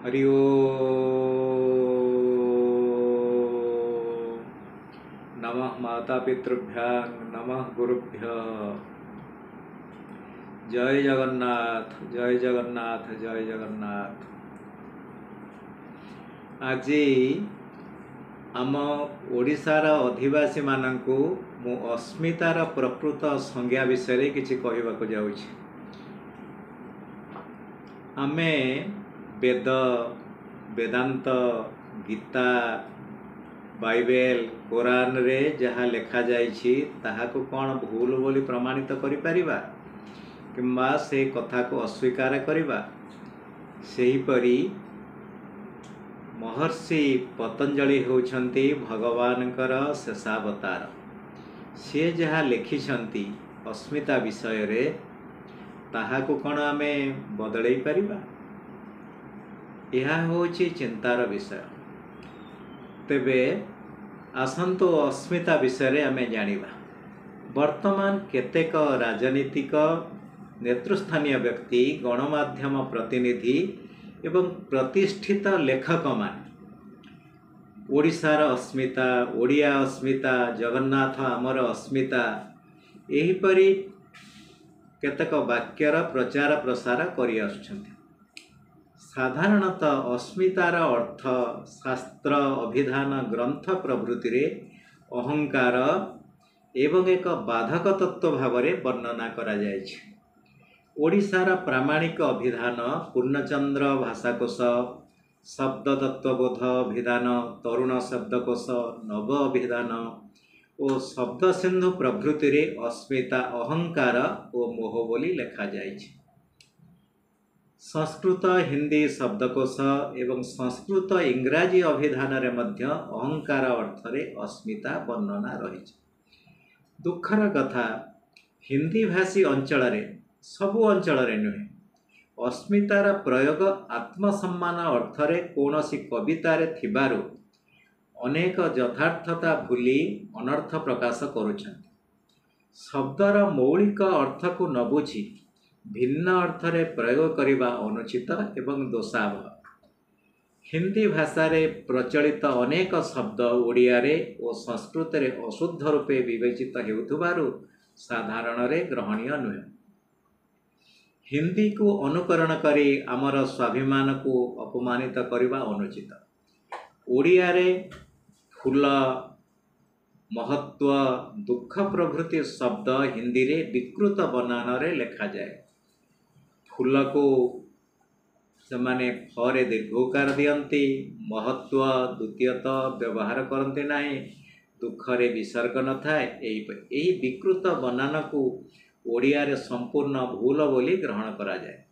हरि ओम नमः माता पितृभ्यां नमः गुरुभ्यः। जय जगन्नाथ जय जगन्नाथ जय जगन्नाथ। आज आम ओडिशार अधिवासी मानंकु मु अस्मितार प्रकृत संज्ञा विषय किछि कहबाकु जाउछि। आमे वेद वेदांत गीता बाइबल कुरान रे जहाँ लेखा जाइछि ताहाको कौन भूल बोली प्रमाणित करि परिबा किंबा से कथा को अस्वीकार करिबा। सेही परी महर्षि पतंजलि होउछन्ति भगवानकर शेषावतार। से जहाँ लिखिछन्ति अस्मिता विषय रे ताहाको कौन आमे बदलै परिबा। यह होछि चिंतार विषय। तेबे आसंतो अस्मिता विषय रे आमे जानिबा। वर्तमान केतेक राजनीतिक नेतृस्थानीय व्यक्ति गणमाध्यम प्रतिनिधि एवं प्रतिष्ठित लेखक मान ओडिशार अस्मिता ओडिया अस्मिता जगन्नाथ आमर अस्मिता एहिपरि केतेक वाक्यर प्रचार प्रसार करि आछन्ति। साधारणतः अस्मितार अर्थ शास्त्र अभिधान ग्रंथ प्रभृति रे अहंकार एवं एक बाधक तत्व भाव में वर्णना करा जायछि। ओडिशार प्रामाणिक अभिधान पूर्णचंद्र भाषाकोश शब्द तत्वबोध अभिधान तरुण शब्दकोश नव अभिधान और शब्द सिंधु प्रभृति रे अस्मिता अहंकार और मोह बोली लेखा जायछि। संस्कृत हिंदी शब्दकोश एवं संस्कृत इंग्राजी अभिधान रे मध्य अहंकार अर्थ रे अस्मिता वर्णना रही। दुखर कथा हिंदी भाषी अंचल रे सबु अंचल रे नुहे अस्मितार प्रयोग आत्मसम्मान अर्थ रे कोनोसी कविता रे थिबारु अनेक यथार्थता भूली अनर्थ प्रकाश करुछन्ति। शब्दर मौलिक अर्थ को न बुझी भिन्न अर्थ रे प्रयोग करिबा अनुचित एवं दोषावह। हिंदी भाषा रे प्रचलित अनेक शब्द ओडिया रे और संस्कृत रे अशुद्ध रूपे विवेचित हेउथबारु साधारण रे ग्रहणीय नुहे। हिंदी को अनुकरण करी आमर स्वाभिमान को अपमानित करिबा अनुचित। ओडिया रे फूल महत्व दुख प्रभृति शब्द हिंदी रे विकृत बनान रे लेखा जाए। फूल को सेमाने फरे दीर्घकार दियंती महत्व द्वितीयत व्यवहार करते नहीं दुखरे विसर्ग न थाए। यही विकृत बनान को ओडिया रे संपूर्ण भूल बोली ग्रहण करा जाए।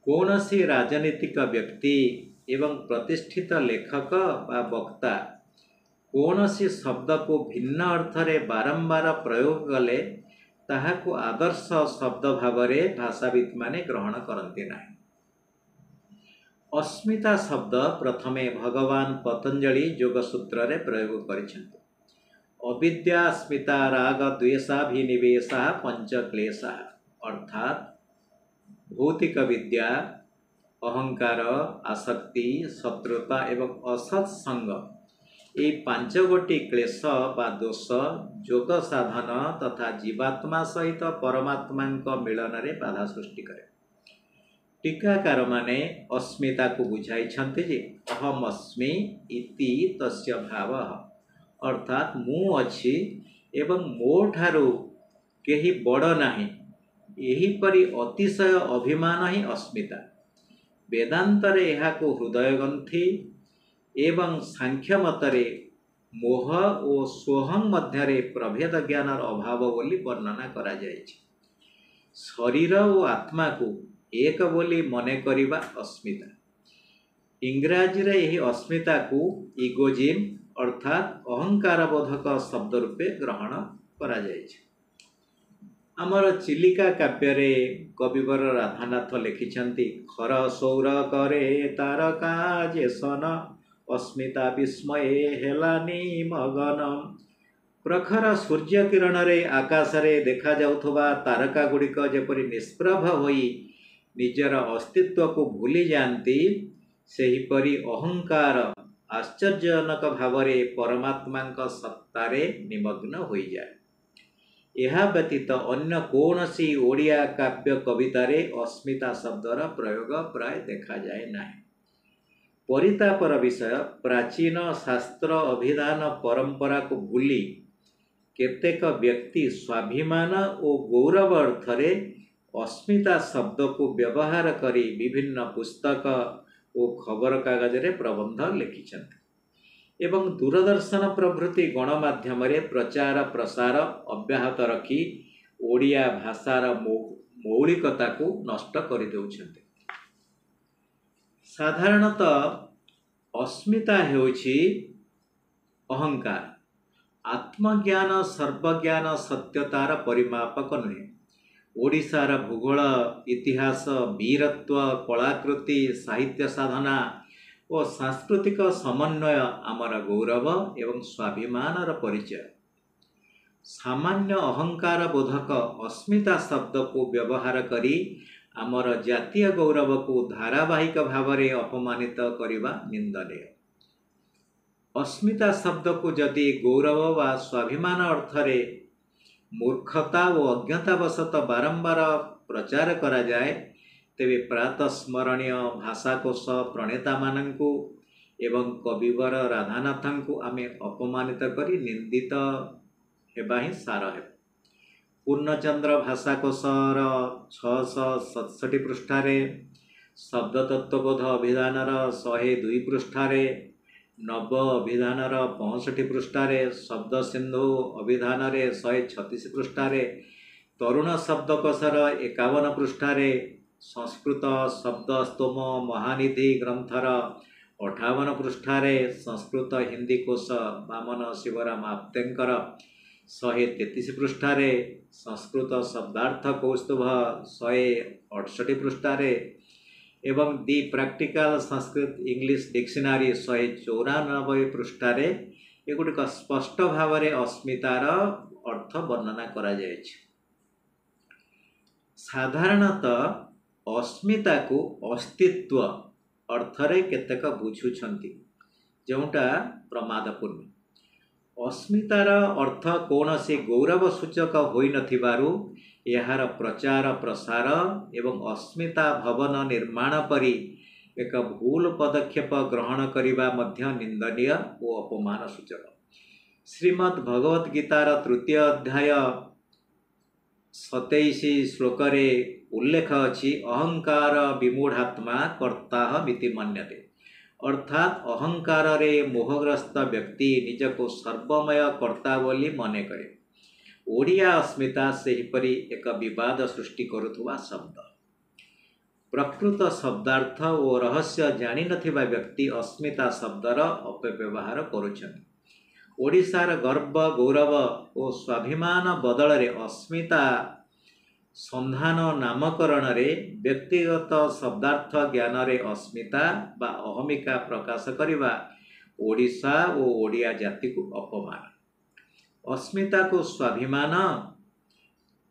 कौनसी राजनीतिक व्यक्ति एवं प्रतिष्ठित लेखक बा वक्ता कौनसी शब्द को भिन्न अर्थ रे बारंबार प्रयोग कले ताहाको आदर्श शब्द भाव रे भाषाविद माने ग्रहण करते नहीं। अस्मिता शब्द प्रथमे भगवान पतंजलि योगसूत्र रे प्रयोग करिसेंति। अविद्या अस्मिता राग द्वेषाभिनिवेशा पंचक्लेशा अर्थात भौतिक विद्या अहंकार आसक्ति शत्रुता एवं असत्संग ये पांच गोटी क्लेश बा दोष जोग साधन तथा जीवात्मा सहित परमात्मा मिलन रे बाधा सृष्टि करे। टीकाकार माने अस्मिता को बुझाई जे अहम अस्मि इति तस्य भावः अर्थात मु अछि एवं मो ठारू केही बड़ नाही यही परि अतिशय अभिमान ही अस्मिता। वेदांत रे एहा को हृदयग्रंथि एवं सांख्य मतरे मोह और सोहम मध्य प्रभेद ज्ञानर अभाव बोली वर्णना करा जायछि। शरीर और आत्मा को एक बोली मने करिबा अस्मिता। इंग्राजी रे यही अस्मिता को इगोजिम अर्थात अहंकार बोधक शब्द रूपे ग्रहण करा जायछि। आमर चिलिका काव्य रे कविवर राधानाथ लिखिछन्ति खर सौर करे तारका जेसन अस्मिता विस्मये हेलानी मगन। प्रखर सूर्य किरण रे आकाश रे देखा जाउथबा तारका गुड़िक जेपरि निष्प्रभ होई निजर अस्तित्व को भूली जाती सेहिपरि अहंकार आश्चर्यजनक भावरे परमात्मा सत्तारे निमग्न हो जाए। यह व्यतीत अन्य कौनसी ओडिया काव्य कवितारे अस्मिता शब्दर प्रयोग प्राय देखा जाए नहीं। परितापर विषय प्राचीन शास्त्र अभिधान परंपरा को भूली केतेक व्यक्ति स्वाभिमान और गौरव अर्थरे अस्मिता शब्द को व्यवहार करी विभिन्न पुस्तक और खबर कागज रे प्रबंध लिखिछन्ति एवं दूरदर्शन प्रभृति गणमाध्यम प्रचार प्रसार अब्याहत रखी ओडिया भाषार मौलिकता को नष्ट कर देउछन्ति। साधारणतः अस्मिता हेउछि अहंकार, आत्मज्ञान सर्वज्ञान सत्यतार परिमापक नुहे। ओडिशार भूगोल इतिहास वीरत्व कलाकृति साहित्य साधना और सांस्कृतिक समन्वय आमर गौरव एवं स्वाभिमानर परिचय। सामान्य अहंकार बोधक अस्मिता शब्द को व्यवहार करी आमर जातीय गौरव को धारावाहिक भाव में अपमानित करने निंदनीय। अस्मिता शब्द को जदि गौरव व स्वाभिमान अर्थरे मूर्खता और अज्ञतावशत बारंबार प्रचार करा जाए तेरे प्रातस्मरणीय भाषाकोश प्रणेता मानू एवं कविवर राधानाथन को आमे अपमानित करी निंदित हेबा ही सार है। पूर्णचंद्र भाषाकोशर 667 पृष्ठारे, शब्द तत्वबोध अभिधानर 102 पृष्ठारे, नव अभिधानर 65 पृष्ठारे, शब्द सिंधु अभिधान 136 पृष्ठारे, तरुण शब्दकोशर 51 पृष्ठारे, संस्कृत शब्द स्तोम महानिधि ग्रंथर 58 पृष्ठारे, संस्कृत हिंदी कोश वामन शिवराम आप्तेंकर 133 पृष्ठारे, संस्कृत शब्दार्थ कौस्तुभ 168 पृष्ठारे एवं दि प्रैक्टिकल संस्कृत इंग्लिश डिक्शनरी 194 पृष्ठारे एगुड़िक स्पष्ट भाव में अस्मितार अर्थ वर्णना करा जायछि। साधारणतः अस्मिता को अस्तित्व अर्थरे केतेक बुझुछन्ति जोटा प्रमादपूर्ण। अस्मितार अर्थ कौनसी गौरव सूचक होई नथिबारु यार प्रचार प्रसार एवं अस्मिता भवन निर्माण परी एक भूल पदक्षेप ग्रहण करिबा मध्य निंदनीय और अपमान सूचक। श्रीमद् भगवत गीतार 3 अध्याय 27 श्लोक उल्लेख अछि अहंकार विमूढ़ात्मा कर्ता मिति मन्यते। अर्थात अहंकार रे मोहग्रस्त व्यक्ति निजको सर्वमय कर्ता बोली मने करे। ओडिया अस्मिता सेहिपरि एक विवाद सृष्टि करुथुवा शब्द। प्रकृत शब्दार्थ और रहस्य जानि नथिबा व्यक्ति अस्मिता शब्दर अपव्यवहार करुछन्ति। ओडिशार गर्व गौरव और स्वाभिमान बदल रे अस्मिता संधान नामकरण रे व्यक्तिगत शब्दार्थ ज्ञान रे अस्मिता बा अहमिका प्रकाश करिबा ओडिशा और ओडिया जाति को अपमान। अस्मिता को स्वाभिमान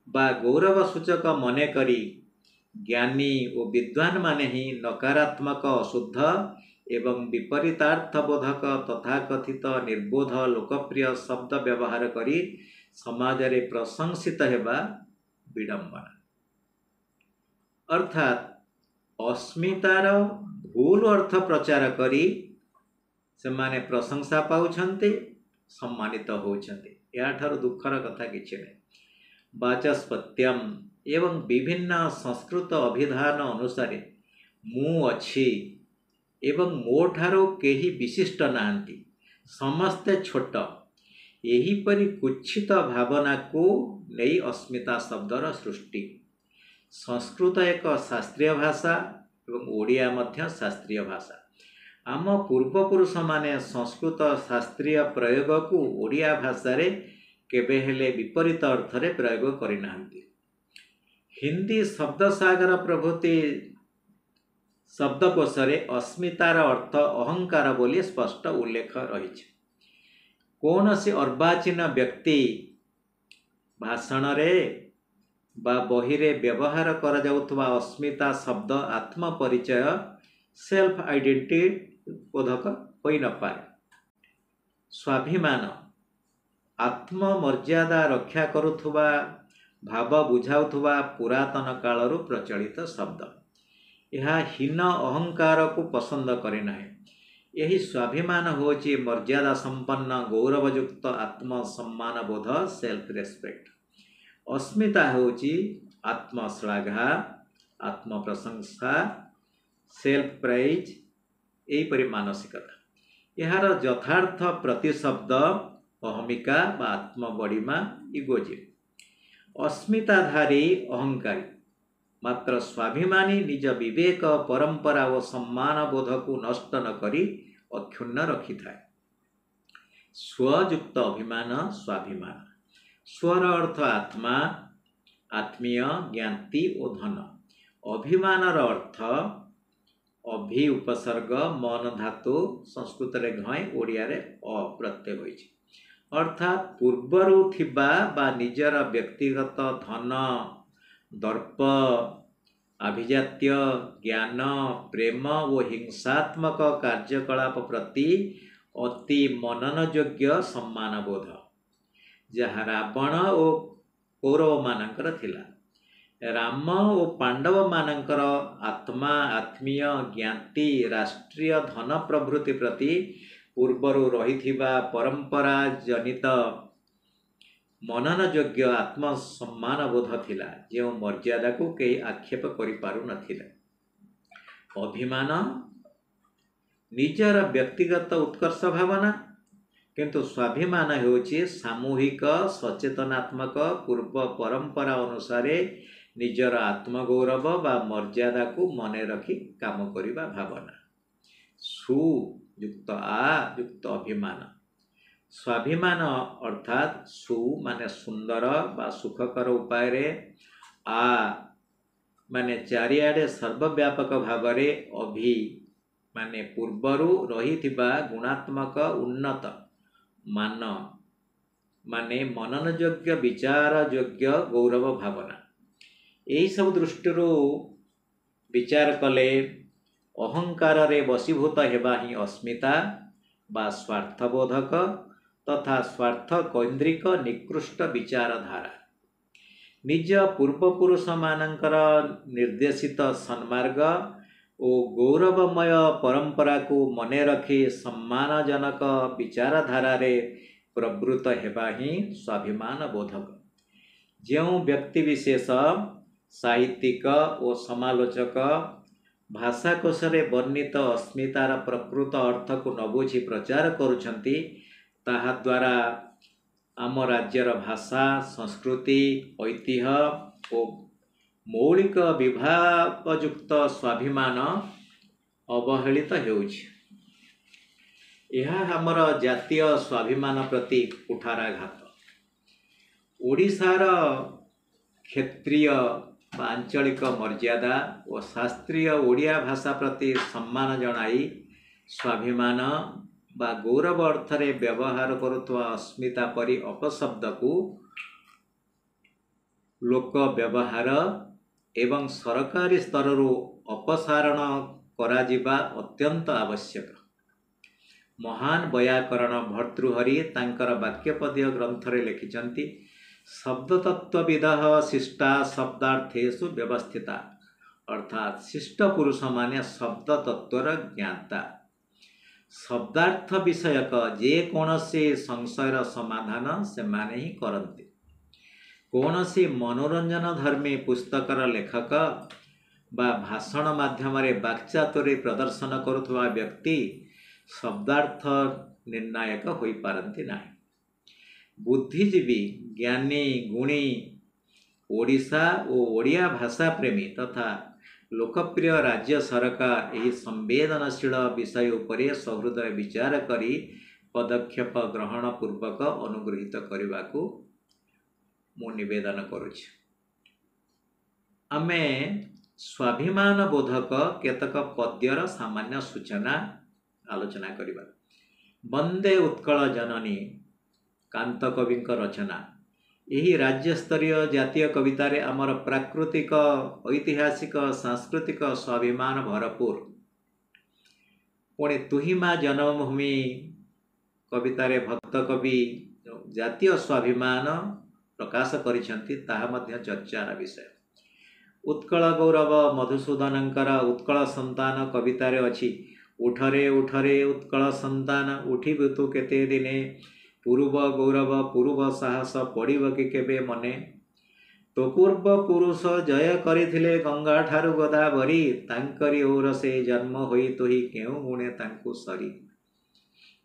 बा गौरव सूचक मने करी ज्ञानी और विद्वान माने ही नकारात्मक अशुद्ध एवं विपरीतार्थबोधक तथाकथित निर्बोध लोकप्रिय शब्द व्यवहार करी समाज रे प्रशंसित हेबा विडंबना। अर्थात अस्मितार भूल अर्थ प्रचार करी सेमाने प्रशंसा पाउछन्ते सम्मानित होउछन्ते। याठार दुखर कथा किछि नै। वाचस्पत्यम एवं विभिन्न संस्कृत अभिधान अनुसार मु अछि एवं मो ठारो केही विशिष्ट नाहंती, समस्ते छोट, एहीपरि कुच्छित भावना को नहीं अस्मिता शब्दर सृष्टि। संस्कृत एक शास्त्रीय भाषा एवं ओडिया मध्य शास्त्रीय भाषा। आम पूर्वपुरुष माने संस्कृत शास्त्रीय प्रयोग को ओडिया भाषा रे केबे हेले विपरीत अर्थ रे प्रयोग करि नाहंती। हिंदी शब्द सागर प्रभृति शब्दकोश रे अस्मितार अर्थ अहंकार बोली स्पष्ट उल्लेख रही। कौनसी अर्वाचीन व्यक्ति भाषण रे बा बही रे व्यवहार करा जाउथबा अस्मिता शब्द आत्म परिचय सेल्फ आइडेंटिटी बोधक हो न पारे। स्वाभिमान आत्ममर्यादा रक्षा करुथुबा भाव बुझाउथुबा पुरातन कालरू प्रचलित शब्द। यह हीन अहंकार को पसंद करे ना। यही स्वाभिमान होची मर्यादा संपन्न गौरवयुक्त आत्मसम्मान बोध सेल्फ रेस्पेक्ट। अस्मिता होची आत्मश्लाघा आत्म प्रशंसा सेल्फ प्राइज यहीपरि मानसिकता। यार यथार्थ प्रतिशब्द अहमिका बा आत्मबड़ीमा इगोजिम। अस्मिताधारी अहंकारी मात्र स्वाभिमानी निज विवेक परंपरा और सम्मान बोध को नष्ट न करी अक्षुण्ण रखि थाए। स्वयुक्त अभिमान स्वाभिमान। स्वर अर्थ आत्मा आत्मीय ज्ञाति और धन। अभिमानर अर्थ अभि उपसर्ग मन धातु संस्कृत रे घय ओडिया रे अप्रत्यय होइछि। अर्थात पूर्वरु थिबा बा निजर व्यक्तिगत धन दर्प अभिजात्य ज्ञान प्रेम और हिंसात्मक कार्यकलाप प्रति अति मननयोग्य सम्मान बोध जहाँ रावण और कौरव मानकर थिला। राम और पांडव मानकर आत्मा आत्मीय ज्ञाति राष्ट्रीय धन प्रभृति प्रति पूर्वरु रहिथिबा परंपरा जनित मननयोग्य आत्मसम्मान बोध थिला जो मर्यादा को कई आक्षेप करि पारु नथिला। अभिमान निजर व्यक्तिगत उत्कर्ष भावना किंतु स्वाभिमान होछि सामूहिक सचेतनात्मक पूर्व परंपरा अनुसार निजर आत्मगौरव बा मर्यादा को मने रखी काम करिबा भावना। सुयुक्त युक्त अभिमान। स्वाभिमान अर्थात सु माने सुंदर बा सुखकर उपाय रे आ माने चारिआडे सर्वव्यापक भावरे अभि माने पूर्वरु रहिथिबा गुणात्मक उन्नत मान माने मननयोग्य विचार योग्य गौरव भावना। यही सब दृष्टि विचार कले अहंकार रे वशीभूत हेबा ही अस्मिता बा स्वार्थबोधक तथा स्वार्थ कैंद्रिक निकृष्ट विचारधारा। निज पूर्वपुरुष मानकर निर्देशित सन्मार्ग और गौरवमय परंपरा को मने रखी सम्मानजनक विचारधारा रे प्रवृत्त हेबा ही स्वाभिमान बोधक। जो व्यक्ति विशेष साहित्यिक और समालोचक भाषाकोश रे वर्णित अस्मितार प्रकृत अर्थ को न बुझी प्रचार करुछंती ताहा द्वारा आम राज्यर भाषा संस्कृति ऐतिह्य और मौलिक विभावयुक्त स्वाभिमान अवहेलित हेउछि। यह आमर जातीय स्वाभिमान प्रति कुठाराघात। ओडिशार क्षेत्रीय आंचलिक मर्यादा और शास्त्रीय ओडिया भाषा प्रति सम्मान जनाई स्वाभिमान बा गौरव अर्थ रे व्यवहार करुवा अस्मिता परि अपशब्द को लोक व्यवहार एवं सरकारी स्तर अपसारण कराजिबा अत्यंत आवश्यक। महान व्याकरण भर्तृहरि तांकर वाक्यपदीय ग्रंथरे लिखिचंती शब्दतत्वविद शिष्टा शब्दार्थेषु व्यवस्थिता। अर्थात शिष्ट पुरुष माने शब्द तत्वर ज्ञाता। शब्दार्थ विषयक जे कौनसी संशयर समाधान से माने ही करते। कौनसी मनोरंजन धर्मी पुस्तकर लेखक बा भाषण माध्यम वाक्चातुरी प्रदर्शन करुवा व्यक्ति शब्दार्थ निर्णायक हो पारती नहीं। बुद्धिजीवी ज्ञानी गुणी ओडिशा और ओडिया भाषा प्रेमी तथा लोकप्रिय राज्य सरकार यही संवेदनशील विषय उपरे सहृदय विचार करी पदक्षेप ग्रहण पूर्वक अनुगृहीत करने को मु निवेदन करुछि। आमे स्वाभिमान बोधक केतक पद्यर सामान्य सूचना आलोचना करिबा। वंदे उत्कल जननी कांत कवि रचना। यही राज्य स्तरीय जातीय कवितारे आमर प्राकृतिक ऐतिहासिक सांस्कृतिक स्वाभिमान भरपूर। पुणी तुही माँ जन्मभूमि कवितारे भक्त कवि जातीय स्वाभिमान प्रकाश करिसेंती ताहा मध्य चर्चार विषय। उत्कल गौरव मधुसूदनंकर उत्कल संतान कवितारे अछि। उठरे उठरे उत्कल संतान उठिबु तु केते दिने, पूर्व गौरव पूर्व साहस पड़िब कि केबे मने। तो पूर्व पुरुष जय करिथिले गंगा ठारु गोदावरी, तांकरी ओर से जन्म होई तोही केउ गुणे तांकु सरी।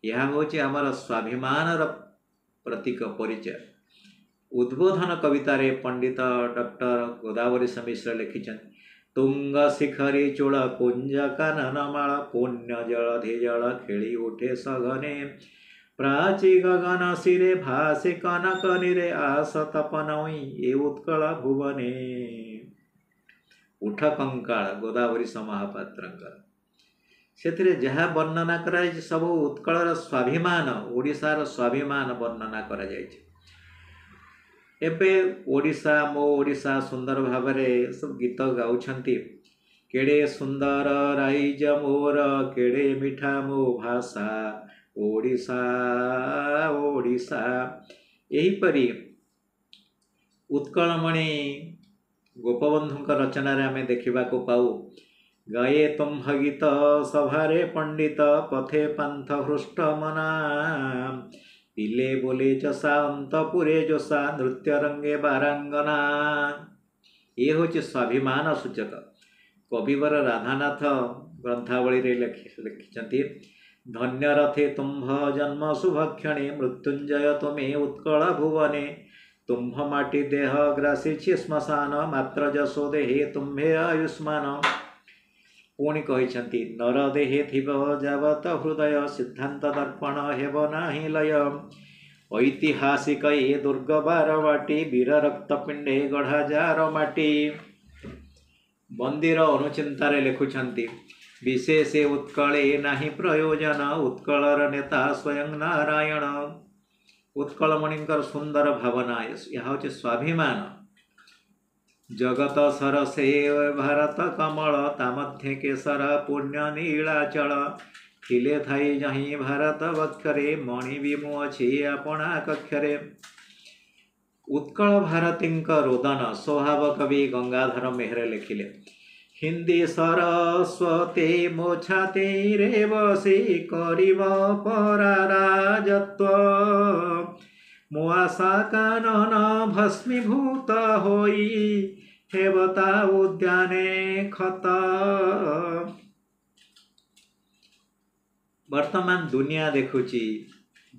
यह होची आमर स्वाभिमान प्रतीक परिचय। उद्बोधन कवितारे पंडित डॉक्टर गोदावरी मिश्र लिखिछन। तुंग शिखरी चूड़ कुंज काननमाळ, पुण्य जलधि जल खेली उठे सघने। प्राची गगन शिरे भासे कनक निरे, आस तपनई ए उत्कल भुवने। उठ कंकाळ गोदावरी महापात्रंकर से जहाँ वर्णना करा सब उत्कलर स्वाभिमान ओडिशार स्वाभिमान वर्णना करा जायछि। एबे ओडिशा मो ओडिशा सुंदर भावरे सब गीत गाउछंती। केड़े सुंदर राइज मोर, केड़े मिठा मो भाषा, ओडिशा ओडिशा। एहीपरि उत्कलमणि गोपबंधुंक रचना आमे देखा पाऊ। गाये तुम्ह गीत सभारे पंडित, पथे पंथ हृष्ट मना। पिले बोले चषा अंतपुरे जोसा, नृत्य रंगे बारांगना। ये होचे स्वाभिमान सूचक। कविवर राधानाथ ग्रंथावली रे लिखिछंती। धन्य रथे तुम्ह जन्म शुभक्षणे, मृत्युंजय तुमे उत्कल भुवने। तुम्ह माटी देह ग्रासी श्मशान, मात्र जसो देहे तुम्हे आयुष्मान। पुणी कहिछंती नर देहे थिब जावत हृदय, सिद्धांत दर्पण हेब नाही लय। ऐतिहासिक ए दुर्ग बारवाटी, वीर रक्त पिंडे गढ़ा जार माटी। मंदिर अनुचिंतारे लिखुछंती। विशेषे उत्कले नाही प्रयोजन, उत्कलर नेता स्वयं नारायण। उत्कलमणिंकर सुंदर भावना यह होचे स्वाभिमान। जगत सरसे भारत कमल, तामध्ये केसर पुण्य नीलाचल। थिले थाई जहीं भारत वक्षरे, मणि विमु अछि आपणा कक्षरे। उत्कल भारतींक रोदन स्वभाव कवि गंगाधर मेहरे लिखिले। हिंदी सरस्वती मो छाती रे बसी, करिब परा राजत्व। मो आशा कानन भस्मीभूत होई, हेबता उद्याने खत। वर्तमान दुनिया देखुची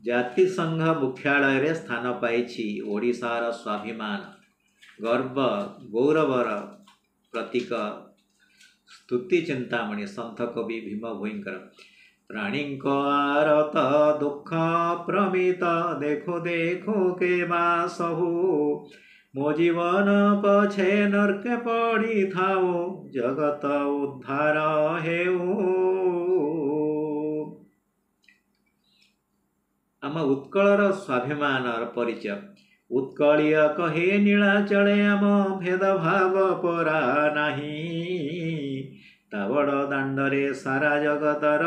जाति संघ मुख्यालय रे स्थान पाइछि ओडिशार स्वाभिमान, गर्व गौरवर प्रतीक स्तुति चिंतामणि संत कवि भीम भोईंकर। प्राणींक आरत दुख प्रमित, देखो देखो के बासहु। मो जीवन पछे नरके पड़ी थाओ, जगत उद्धार हेउ। आम उत्कलर स्वाभिमान परिचय। उत्कलीय कहे नीलाचले आम, भेदभाव परा नाही। तावड़ दांडरे सारा जगतर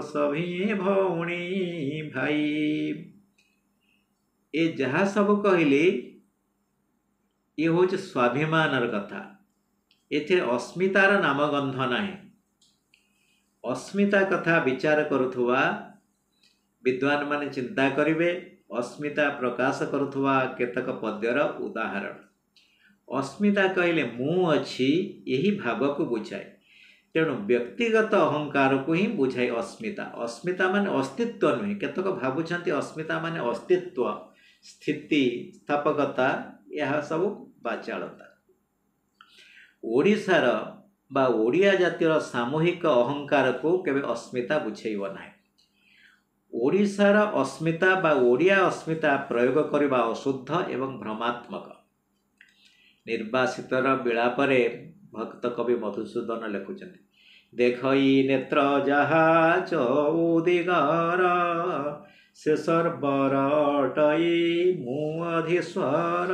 सभी भौणी भाई। ए जहा सब कहली ये हूँ स्वाभिमानर कथा। एथे अस्मितार नामगंध नाही। अस्मिता कथा विचार करुथुवा विद्वान माने चिंता करिवे। अस्मिता प्रकाश करुथुवा केतक पद्यर उदाहरण। अस्मिता कहले मु अछि यही भाव को बुझाए। तेणु व्यक्तिगत अहंकार को ही बुझाए अस्मिता। अस्मिता माने अस्तित्व नुहे। केतक भावुछंती अस्मिता माने अस्तित्व, स्थिति, स्थापकता, यह सब बाचालता। ओडिशार बा ओडिया जातिर सामूहिक अहंकार को केबे अस्मिता बुझेइब नाही। ओडिशार अस्मिता बा ओडिया अस्मिता प्रयोग करबा अशुद्ध एवं भ्रमात्मक। निर्वासितर बिलापरे भक्त कवि मधुसूदन लिखुछन्ति। देखई नेत्र जहा चौदिगर, से सर्वर अटई मु अधीश्वर।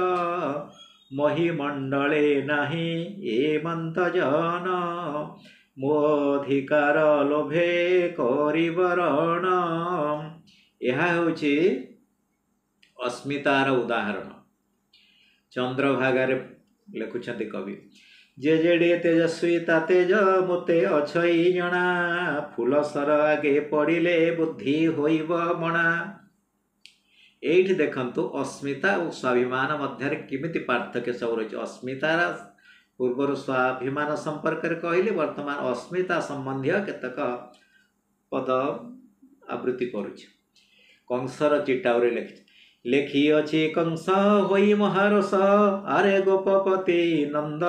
महिमंडले नाही ए मंत जन, ମୋ ଅଧିକାର ଲୋଭେ କରିବରଣ। ଏହା ହେଉଛି अस्मितार उदाहरण। चंद्रभागारे लिखुछंती कवि, जे जेडे तेजस्वी ता तेज मोते अछई जणा, फूल सर आगे पड़िले बुद्धि होइब मणा। एठी देखंतु अस्मिता और स्वाभिमान मध्य किमिति पार्थक्य सब रही। अस्मितार पूर्वर स्वाभिमान संपर्क कहले, वर्तमान अस्मिता संबंधी केतक पद आवृत्ति करुछि। कंसर चिटाउरे लिखि लेखिअछि कंस होई महारस, आरे गोपपति नंद,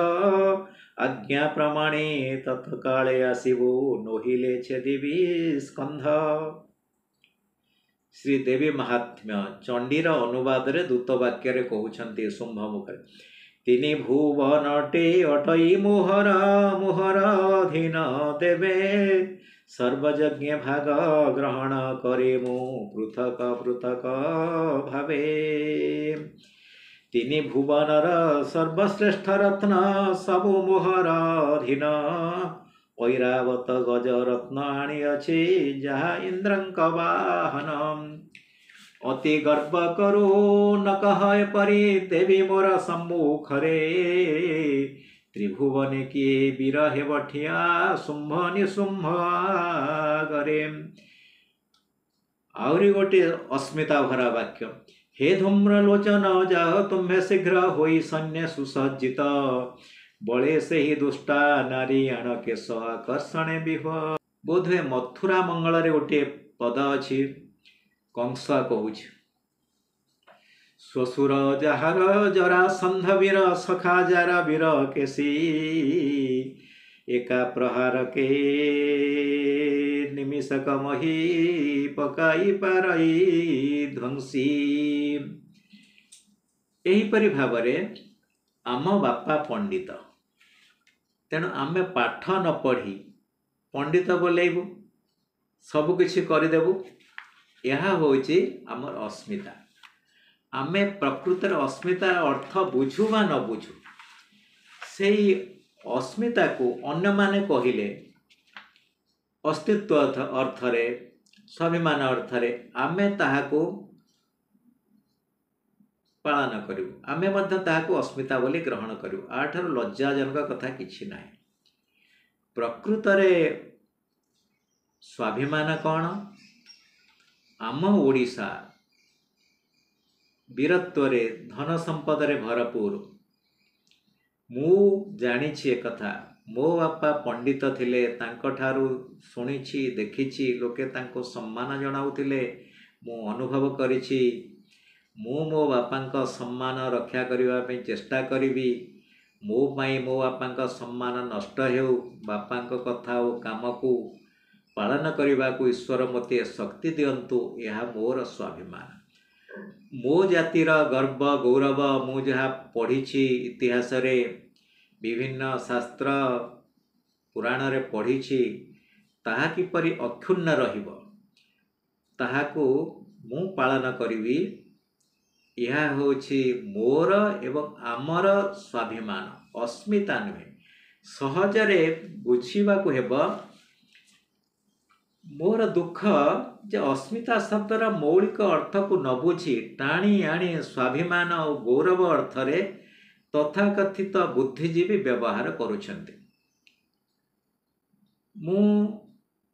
आज्ञा प्रमाणे तत्काले आसिबु, नोहिले छेदिबि स्कंध। श्रीदेवी महात्म्य चंडीर अनुवाद रे दूत वाक्य रे कहउछंती शुंभ मुखरे, तिनि भुवनटे अटई मोहर, मोहर अधीन देवे, सर्वयज्ञ भाग ग्रहण करे मु, पृथक पृथक भावे। तिनि भुवनर सर्वश्रेष्ठ रत्न, सबु मोहर अधीन, ऐरावत गज रत्न आनी अछि, जहा इंद्रंक वाहन। अति गर्व करू न कहे परि, देवी मोर सम्मुखरे, त्रिभुवन किए वीर हे बठिया, शुंभ निशुंभ आगरे। आउरी गोटे अस्मिता भरा वाक्य, हे धूम्र लोचन जाह तुम्हें शीघ्र होई सैन्य सुसज्जित, बड़े से ही दुष्टा नारी आण केश आकर्षणे विह। बोधे मथुरा मंगल रे गोटे पद अछि, कंस कहूछ, श्वशुर जहार जरासंध वीर, सखा जार वीर केसी, एका प्रहार के निमिषक मही, पकाई पारई ध्वंसी। एहीपरि भावरे आम बापा पंडित, तेणु आमे पाठ न पढ़ी पंडित बोलेबू, सबकिछि करदेबू। यह होची आमर अस्मिता। आमे प्रकृतर अस्मितार अर्थ बुझू बा न बुझू, से अस्मिता को अन्य माने कहिले अस्तित्व अर्थरे, स्वाभिमान अर्थरे आमे ताहाको पालन करू, आमे मध्य ताहाको अस्मिता बोली ग्रहण करू। आठार लज्जाजनक कथा किछि नाही। प्रकृतरे स्वाभिमान कौन? आम ओडिशा वीरत्वरे धन संपदरे भरपूर। मु जानिछि एक कथा, मो बापा पंडित थिले, तांको ठारू सुनिछि देखिछि, लोके तांको सम्मान जणाउथिले, मु अनुभव करिछि। मु मो बापांको सम्मान रक्षा करिवा पे चेष्टा करिवि। मो पाई मो बापांको सम्मान नष्ट हेउ, बापांको कथा ओ काम को पालन करने को ईश्वर मते शक्ति दियंतु। यह मोर स्वाभिमान, मो जातिर गर्व गौरव। मु जहाँ पढ़ी इतिहास रे विभिन्न शास्त्र पुराण रे पढ़ी, ताहा किपरि अक्षुण्ण रहिब, ताहाको मु पालन करिवि। यह होछि मोर एवं आमर स्वाभिमान, अस्मिता नुहे। सहजरे बुझिबा को हेब। मोर दुख जे अस्मिता शब्दर मौलिक अर्थ को न बुझी टाणी आणी स्वाभिमान और गौरव अर्थरे तथाकथित बुद्धिजीवी व्यवहार करुछन्ति। मु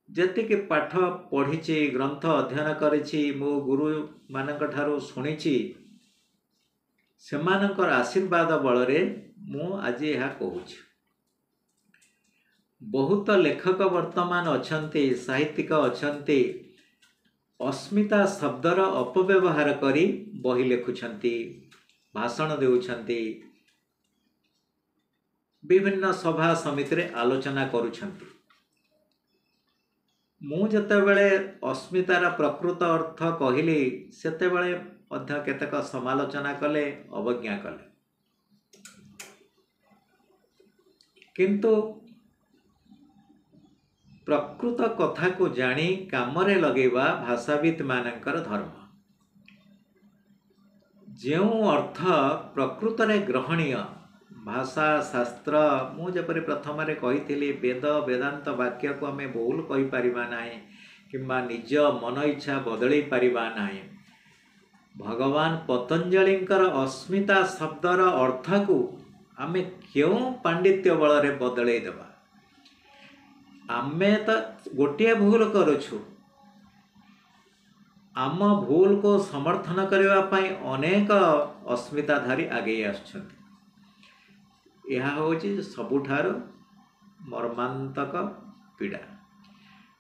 जेतिके पाठ पढ़ी, ग्रंथ अध्ययन करिछि, मो गुरु मानक ठारो सुनिछि, सेमानकर आशीर्वाद बलरे मु आज यह कहूछि। बहुत लेखक वर्तमान अछन्ति, साहित्यिक अछन्ति, अस्मिता शब्दर अपव्यवहार करी बही लेखुछन्ति, भाषण देउछन्ति, विभिन्न सभा समिति रे आलोचना करुछन्ति। मु जतेबेले अस्मितार प्रकृत अर्थ कहिली, सेतेबेले मध्य केतक समालोचना कले, अवज्ञा कले। किंतु प्रकृत कथा को जानी कामरे लगेवा भाषाविद मानकर धर्म। जो अर्थ प्रकृत रे ग्रहणीय, भाषा शास्त्र मुझे प्रथम कही वेद वेदांत वाक्य को आम भूल कहीपर ना कि निज मन इच्छा बदल पारिबा नाही। भगवान पतंजलिंकर अस्मिता शब्दर अर्थ को आम क्यों पांडित्य बल बदल देवा। आमे तो गोटे भूल करुछु, आम भूल को समर्थन करने अनेक अस्मिताधारी आगे आसुछंती। यह हूँ सबुठार मर्मांतक पीड़ा।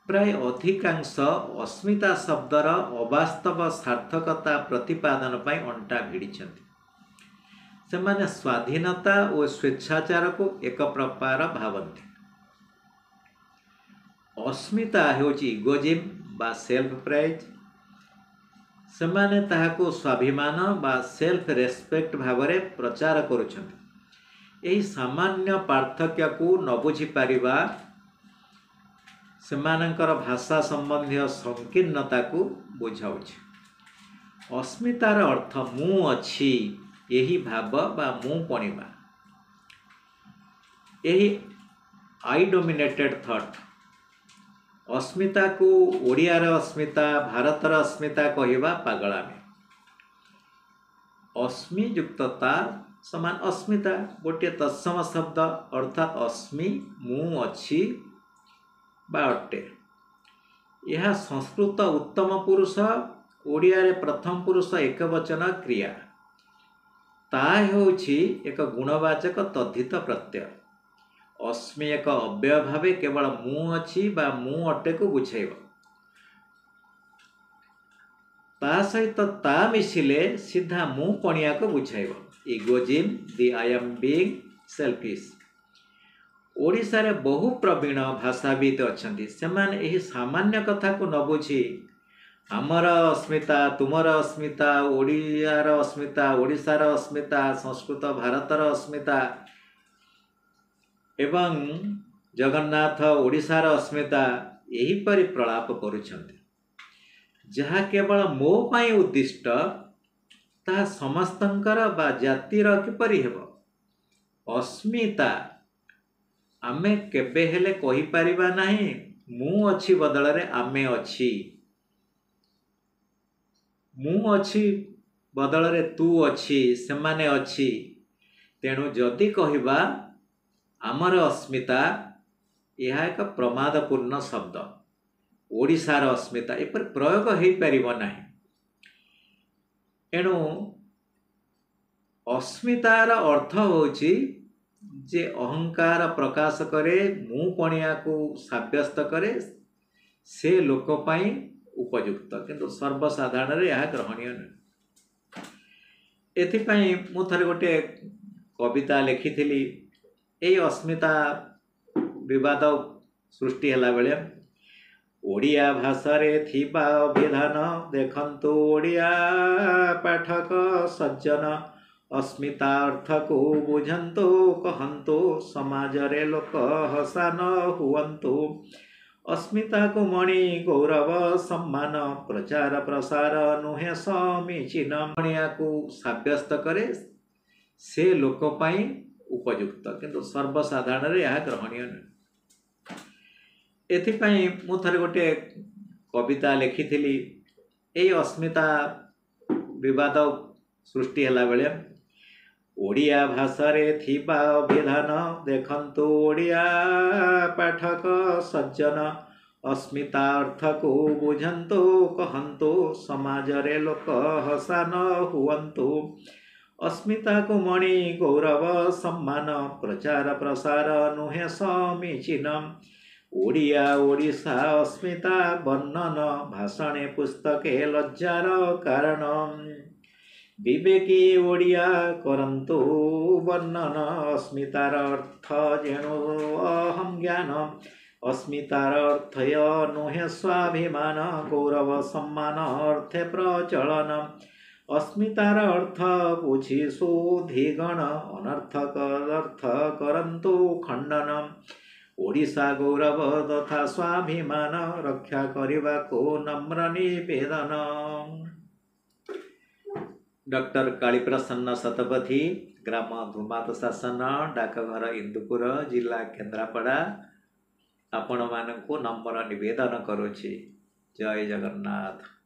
प्राय अधिकांश अस्मिता शब्दर अवास्तव सार्थकता प्रतिपादन पर अंटा भिड़िछंती। सेमाने स्वाधीनता और स्वेच्छाचार को एक प्रकार भावती। अस्मिता हूँ इगोजिम बा सेल्फ प्राइज। सेमाने ताहाको स्वाभिमान बा सेल्फ रेस्पेक्ट भाव में प्रचार करुछंती। यही सामान्य पार्थक्य को न बुझी पारिबा सेमानंकर भाषा संबंधी संकीर्णता को बुझाउछ। अस्मितार अर्थ मु अछि यही भाव बा मु पणिबा। यही आई डोमिनेटेड थॉट अस्मिता को ओडियार अस्मिता भारतर अस्मिता कहिबा पागलामी। अस्मि युक्तता समान अस्मिता गोटे तत्सम शब्द अर्थात अस्मि मु अच्छी बा अटे। यह संस्कृत उत्तम पुरुष ओडिया रे प्रथम पुरुष एक वचन क्रिया ता होछि एक गुणवाचक तद्धित प्रत्यय। अस्मि एक अव्यय भावे केवल मु अच्छी बा मु अटे को बुझाइब। ता सहित ता मिसिले सीधा मु पणिया को बुझाइब। इगोजिम दि I am being selfish. Odisha रे बहु प्रवीण भाषाविद अछंती। सेमाने एही सामान्य कथा को न बुझी आमर अस्मिता तुमर अस्मिता ओडियार अस्मिता ओडिशार अस्मिता संस्कृत भारतर अस्मिता एवं जगन्नाथ ओडिशार अस्मिता यही परि प्रलाप करुछंती। जहाँ केवल मो पाई उद्दिष्ट ता समस्तंकर बा जातिर किपरि हेबो। अस्मिता आमे केबे हेले कहि परिबा नाही मु अछि बदल रे आमे अछि, मु अछि बदल रे तू अछि सेमाने अछि। तेणु जदि कहिबा आमर अस्मिता यह एक प्रमादपूर्ण शब्द। ओडिशार अस्मिता एपर प्रयोग हो पारिबो नाही। एणु अस्मितार अर्थ होछि जे अहंकार प्रकाश करे मु पणिया को साब्यस्त करे से लोक पाई उपयुक्त किंतु सर्वसाधारण रे यह ग्रहणीय नहीं। एथिपाई मु थरे गोटे कविता लिखिथिली। एई अस्मिता विवाद सृष्टि हला बेले ओडिया भाषा रे थिबा विधान देखंतु ओडिया पाठक सज्जन अस्मिता अर्थ को बुझंतु कहंतु समाज रे लोक हसान हुवंतु। अस्मिता को मणि गौरव सम्मान प्रचार प्रसार नुहे समीचीन। मणिया को साब्यस्त करे से लोक पाई उपयुक्त किंतु सर्वसाधारण रे यह ग्रहणीय नहीं। एथिपाई मु थरे गोटे कविता लिखिथिली। एई अस्मिता विवाद सृष्टि हला बेले ओडिया भाषा रे थिबा विधान देखंतु ओडिया पाठक सज्जन अस्मिता अर्थ को बुझंतु कहंतु समाज रे लोक हसान हुवंतु। अस्मिता को मणि गौरव सम्मान प्रचार प्रसार नुहे समीचीन। ओडिया ओडिशा अस्मिता वर्णन भाषणे पुस्तके लज्जार कारण। विवेकी ओडिया करंतु वर्णन अस्मितार अर्थ जेणु अहम ज्ञान। अस्मितार अर्थय नुहे स्वाभिमान गौरव सम्मान अर्थे प्रचलन। अस्मितार अर्थ बुझी सुधिगण अनर्थक अर्थ करंतु खंडन। ओडिशा गौरव तथा स्वाभिमान रक्षा करने को नम्र निवेदन। डॉक्टर कालीप्रसन्न शतपथी, ग्राम धूमात शासन, डाकघर इंदुपुर, जिला केन्द्रापड़ा। आपण मानक नम्र निवेदन करुछि। जय जगन्नाथ।